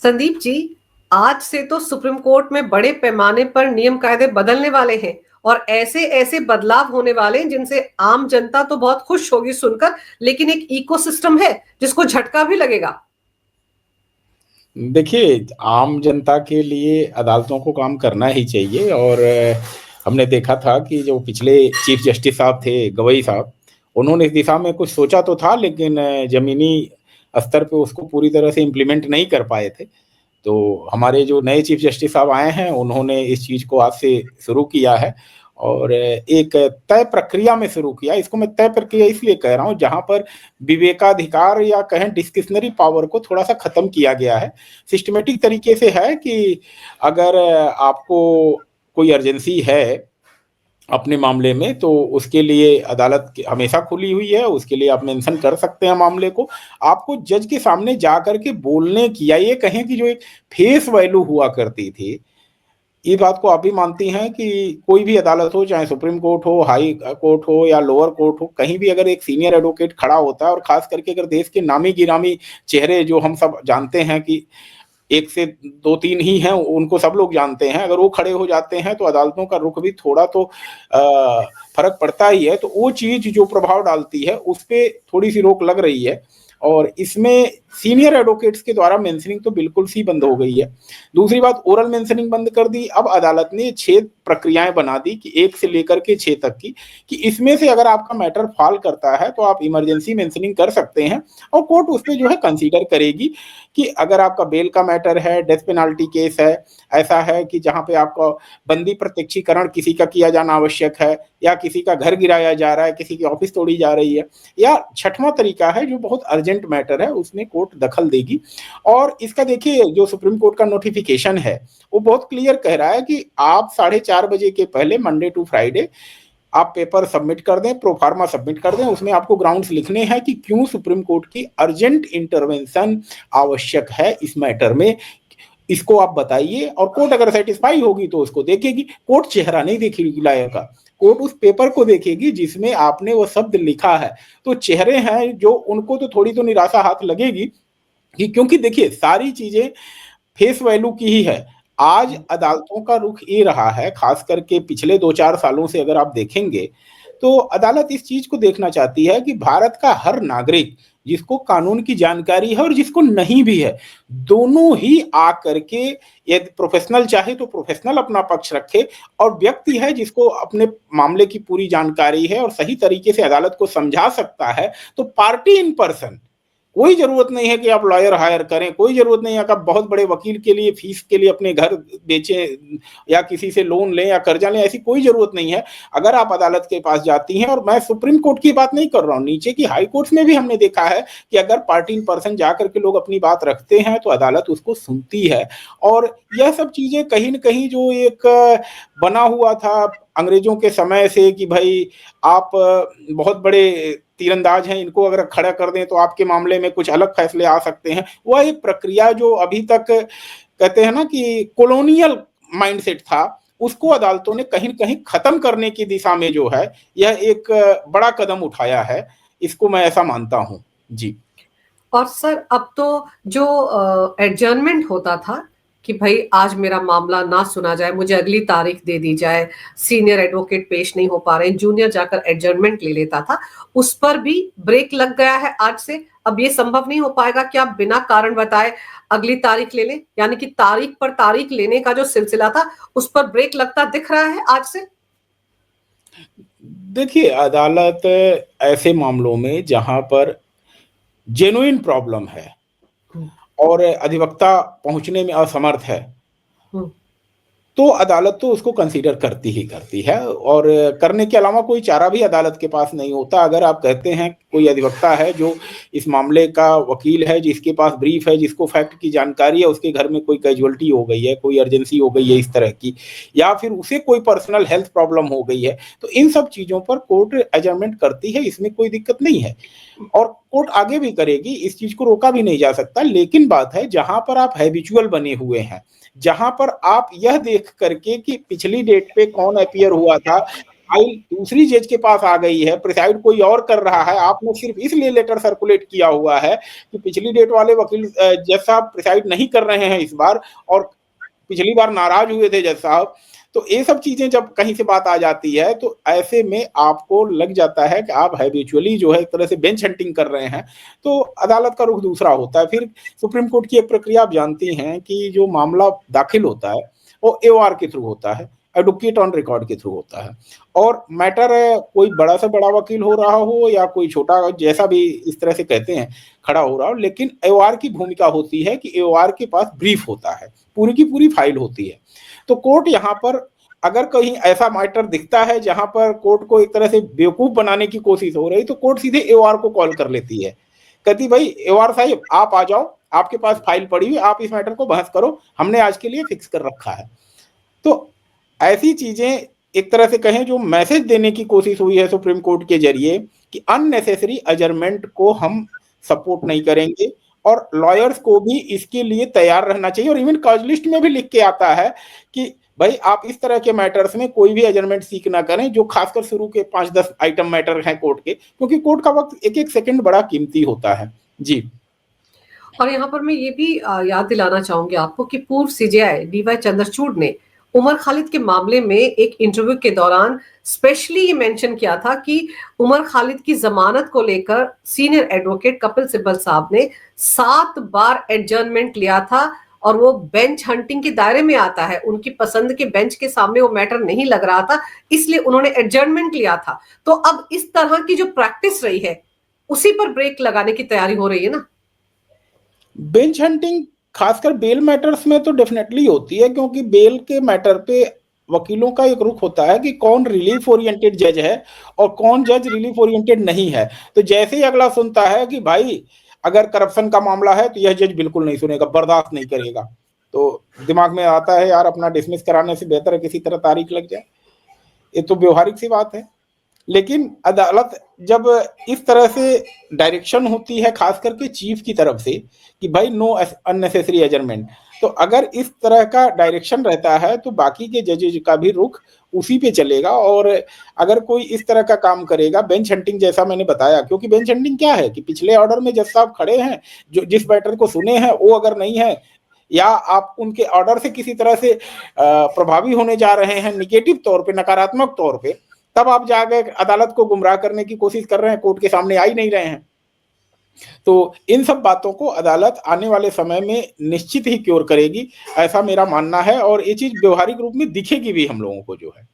संदीप जी, आज से तो सुप्रीम कोर्ट में बड़े पैमाने पर नियम कायदे बदलने वाले हैं और ऐसे ऐसे बदलाव होने वाले हैं जिनसे आम जनता तो बहुत खुश होगी सुनकर, लेकिन एक इकोसिस्टम है जिसको झटका भी लगेगा। देखिए, आम जनता के लिए अदालतों को काम करना ही चाहिए। और हमने देखा था कि जो पिछले चीफ जस्टिस साहब थे, गवई साहब, उन्होंने इस दिशा में कुछ सोचा तो था, लेकिन जमीनी स्तर पे उसको पूरी तरह से इम्प्लीमेंट नहीं कर पाए थे। तो हमारे जो नए चीफ जस्टिस साहब आए हैं, उन्होंने इस चीज़ को आज से शुरू किया है और एक तय प्रक्रिया में शुरू किया। इसको मैं तय प्रक्रिया इसलिए कह रहा हूँ जहाँ पर विवेकाधिकार या कहें डिस्क्रिशनरी पावर को थोड़ा सा खत्म किया गया है। सिस्टमेटिक तरीके से है कि अगर आपको कोई अर्जेंसी है अपने मामले में, तो उसके लिए अदालत हमेशा खुली हुई है, उसके लिए आप मेंशन कर सकते हैं मामले को। आपको जज के सामने जा करके बोलने की, या ये कहें कि जो एक फेस वैल्यू हुआ करती थी, ये बात को आप भी मानती हैं कि कोई भी अदालत हो, चाहे सुप्रीम कोर्ट हो, हाई कोर्ट हो या लोअर कोर्ट हो, कहीं भी अगर एक सीनियर एडवोकेट खड़ा होता है, और खास करके अगर देश के नामी गिरामी चेहरे जो हम सब जानते हैं कि एक से दो तीन ही हैं, उनको सब लोग जानते हैं, अगर वो खड़े हो जाते हैं तो अदालतों का रुख भी थोड़ा तो फर्क पड़ता ही है। तो वो चीज जो प्रभाव डालती है उस पर थोड़ी सी रोक लग रही है, और इसमें सीनियर एडवोकेट्स के द्वारा मेंशनिंग तो बिल्कुल सी बंद हो गई है। दूसरी बात, ओरल मेंशनिंग बंद कर दी। अब अदालत ने 6 प्रक्रियाएं बना दी कि 1 से लेकर के 6 तक की, कि इसमें से अगर आपका मैटर फॉल करता है तो आप इमरजेंसी मेंशनिंग कर सकते हैं, और कोर्ट उस पर जो है कंसीडर करेगी कि अगर आपका बेल का मैटर है, डेथ पेनाल्टी केस है, ऐसा है कि जहां पे आपका बंदी प्रत्यक्षीकरण किसी का किया जाना आवश्यक है, या किसी का घर गिराया जा रहा है, किसी की ऑफिस तोड़ी जा रही है, या छठवां तरीका है जो बहुत अर्जेंट मैटर है, उसमें कोर्ट दखल देगी। और इसका देखिए, जो सुप्रीम कोर्ट का नोटिफिकेशन है वो बहुत क्लियर कह रहा है कि आप 4:30 बजे के पहले मंडे टू फ्राइडे आप पेपर सबमिट कर दें, प्रोफार्मा सबमिट कर दें। उसमें आपको ग्राउंड्स लिखने हैं कि क्यों सुप्रीम कोर्ट की अर्जेंट इंटरवेंशन आवश्यक है इस मैटर में, इसको आप बताइए। और कोर्ट अगर सेटिस्फाई होगी तो उसको देखेगी। कोर्ट चेहरा नहीं देखेगी लायर का, कोर्ट उस पेपर को देखेगी जिसमें आपने वो शब्द लिखा है। तो चेहरे हैं जो, उनको तो थोड़ी तो निराशा हाथ लगेगी कि, क्योंकि देखिए सारी चीजें फेस वैल्यू की ही है। आज अदालतों का रुख ये रहा है, खास करके पिछले 2-4 सालों से अगर आप देखेंगे, तो अदालत इस चीज को देखना चाहती है कि भारत का हर नागरिक, जिसको कानून की जानकारी है और जिसको नहीं भी है, दोनों ही आ करके, यदि प्रोफेशनल चाहे तो प्रोफेशनल अपना पक्ष रखे, और व्यक्ति है जिसको अपने मामले की पूरी जानकारी है और सही तरीके से अदालत को समझा सकता है, तो पार्टी इन पर्सन। कोई जरूरत नहीं है कि आप लॉयर हायर करें, कोई जरूरत नहीं है कि आप बहुत बड़े वकील के लिए फीस के लिए अपने घर बेचें या किसी से लोन लें या कर्जा लें, ऐसी कोई जरूरत नहीं है। अगर आप अदालत के पास जाती हैं, और मैं सुप्रीम कोर्ट की बात नहीं कर रहा हूं, नीचे की हाई कोर्ट्स में भी हमने देखा है कि अगर पार्टी इन पर्सन जाकर के लोग अपनी बात रखते हैं तो अदालत उसको सुनती है। और यह सब चीजें कहीं ना कहीं जो एक बना हुआ था अंग्रेजों के समय से कि भाई आप बहुत बड़े तीरंदाज हैं, इनको अगर खड़ा कर दें तो आपके मामले में कुछ अलग फैसले आ सकते हैं, वह एक प्रक्रिया जो अभी तक कहते हैं ना कि कॉलोनियल माइंडसेट था, उसको अदालतों ने कहीं कहीं खत्म करने की दिशा में जो है यह एक बड़ा कदम उठाया है। इसको मैं ऐसा मानता हूं जी। और सर, अब तो जो एडजर्नमेंट होता था कि भाई आज मेरा मामला ना सुना जाए, मुझे अगली तारीख दे दी जाए, सीनियर एडवोकेट पेश नहीं हो पा रहे, जूनियर जाकर एडजर्नमेंट ले लेता था, उस पर भी ब्रेक लग गया है आज से। अब ये संभव नहीं हो पाएगा कि आप बिना कारण बताए अगली तारीख ले लें, यानी कि तारीख पर तारीख लेने का जो सिलसिला था उस पर ब्रेक लगता दिख रहा है आज से। देखिए, अदालत ऐसे मामलों में जहां पर जेन्युइन प्रॉब्लम है और अधिवक्ता पहुंचने में असमर्थ है, तो अदालत तो उसको कंसीडर करती ही करती है, और करने के अलावा कोई चारा भी अदालत के पास नहीं होता। अगर आप कहते हैं कोई अधिवक्ता है जो इस मामले का वकील है, जिसके पास ब्रीफ है, जिसको फैक्ट की जानकारी है, उसके घर में कोई कैजुअलिटी हो गई है, कोई अर्जेंसी हो गई है इस तरह की, या फिर उसे कोई पर्सनल हेल्थ प्रॉब्लम हो गई है, तो इन सब चीज़ों पर कोर्ट एडजर्नमेंट करती है, इसमें कोई दिक्कत नहीं है, और कोर्ट आगे भी करेगी, इस चीज़ को रोका भी नहीं जा सकता। लेकिन बात है, जहां पर आप हैबिचुअल बने हुए हैं, जहां पर आप यह देख करके कि पिछली डेट पे कौन अपीयर हुआ था, फाइल दूसरी जज के पास आ गई है, प्रिसाइड कोई और कर रहा है, आपने सिर्फ इसलिए लेटर सर्कुलेट किया हुआ है कि पिछली डेट वाले वकील जज साहब प्रिसाइड नहीं कर रहे हैं इस बार, और पिछली बार नाराज हुए थे जज साहब। तो ये सब चीजें जब कहीं से बात आ जाती है तो ऐसे में आपको लग जाता है कि आप हैबिचुअली जो है एक तरह से बेंच हंटिंग कर रहे हैं, तो अदालत का रुख दूसरा होता है। फिर सुप्रीम कोर्ट की एक प्रक्रिया आप जानती हैं कि जो मामला दाखिल होता है वो एओआर के थ्रू होता है, एडवोकेट ऑन रिकॉर्ड के थ्रू होता है, और मैटर कोई बड़ा से बड़ा वकील हो रहा हो या कोई छोटा, जैसा भी इस तरह से कहते हैं, खड़ा हो रहा हो, लेकिन एओआर की भूमिका होती है कि एओआर के पास ब्रीफ होता है, पूरी की पूरी फाइल होती है। तो कोर्ट यहाँ पर अगर कहीं ऐसा मैटर दिखता है जहां पर कोर्ट को एक तरह से बेवकूफ बनाने की कोशिश हो रही, तो कोर्ट सीधे एओआर को कॉल कर लेती है, कहती भाई एओआर साहब आप आ जाओ, आपके पास फाइल पड़ी हुई, आप इस मैटर को बहस करो, हमने आज के लिए फिक्स कर रखा है। तो ऐसी चीजें एक तरह से कहें जो मैसेज देने की कोशिश हुई है सुप्रीम कोर्ट के जरिए कि अननेसेसरी अजर्मेंट को हम सपोर्ट नहीं करेंगे, और लॉयर्स को भी इसके लिए तैयार रहना चाहिए। और इवन कॉज लिस्ट में भी लिख के आता है कि भाई आप इस तरह के मैटर्स में कोई भी अजर्मेंट सीख ना करें, जो खासकर शुरू के 5-10 आइटम मैटर हैं कोर्ट के, क्योंकि कोर्ट का वक्त एक एक सेकंड बड़ा कीमती होता है। जी। और यहाँ पर मैं ये भी याद दिलाना चाहूंगी आपको कि पूर्व सीजेआई डीवाई चंद्रचूड़ ने उमर खालिद के मामले में एक इंटरव्यू के दौरान स्पेशली ये मेंशन किया था कि उमर खालिद की जमानत को लेकर सीनियर एडवोकेट कपिल सिब्बल साहब ने 7 बार एडजर्नमेंट लिया था, और वो बेंच हंटिंग के दायरे में आता है, उनकी पसंद के बेंच के सामने वो मैटर नहीं लग रहा था, इसलिए उन्होंने एडजर्नमेंट लिया था। तो अब इस तरह की जो प्रैक्टिस रही है उसी पर ब्रेक लगाने की तैयारी हो रही है ना। बेंच हंटिंग खासकर बेल मैटर्स में तो डेफिनेटली होती है, क्योंकि बेल के मैटर पे वकीलों का एक रुख होता है कि कौन रिलीफ ओरिएंटेड जज है और कौन जज रिलीफ ओरिएंटेड नहीं है। तो जैसे ही अगला सुनता है कि भाई अगर करप्शन का मामला है तो यह जज बिल्कुल नहीं सुनेगा, बर्दाश्त नहीं करेगा, तो दिमाग में आता है यार अपना डिसमिस कराने से बेहतर है किसी तरह तारीख लग जाए। ये तो व्यवहारिक सी बात है। लेकिन अदालत जब इस तरह से डायरेक्शन होती है खास करके चीफ की तरफ से कि भाई नो अननेसेसरी एजरमेंट, तो अगर इस तरह का डायरेक्शन रहता है तो बाकी के जजेज का भी रुख उसी पे चलेगा। और अगर कोई इस तरह का काम करेगा बेंच हंटिंग, जैसा मैंने बताया, क्योंकि बेंच हंटिंग क्या है कि पिछले ऑर्डर में जज साहब खड़े हैं, जो जिस मैटर को सुने हैं वो अगर नहीं है, या आप उनके ऑर्डर से किसी तरह से प्रभावी होने जा रहे हैं निगेटिव तौर पे, नकारात्मक तौर पे, तब आप जाकर अदालत को गुमराह करने की कोशिश कर रहे हैं, कोर्ट के सामने आ ही नहीं रहे हैं। तो इन सब बातों को अदालत आने वाले समय में निश्चित ही क्योर करेगी, ऐसा मेरा मानना है, और ये चीज व्यवहारिक रूप में दिखेगी भी हम लोगों को जो है।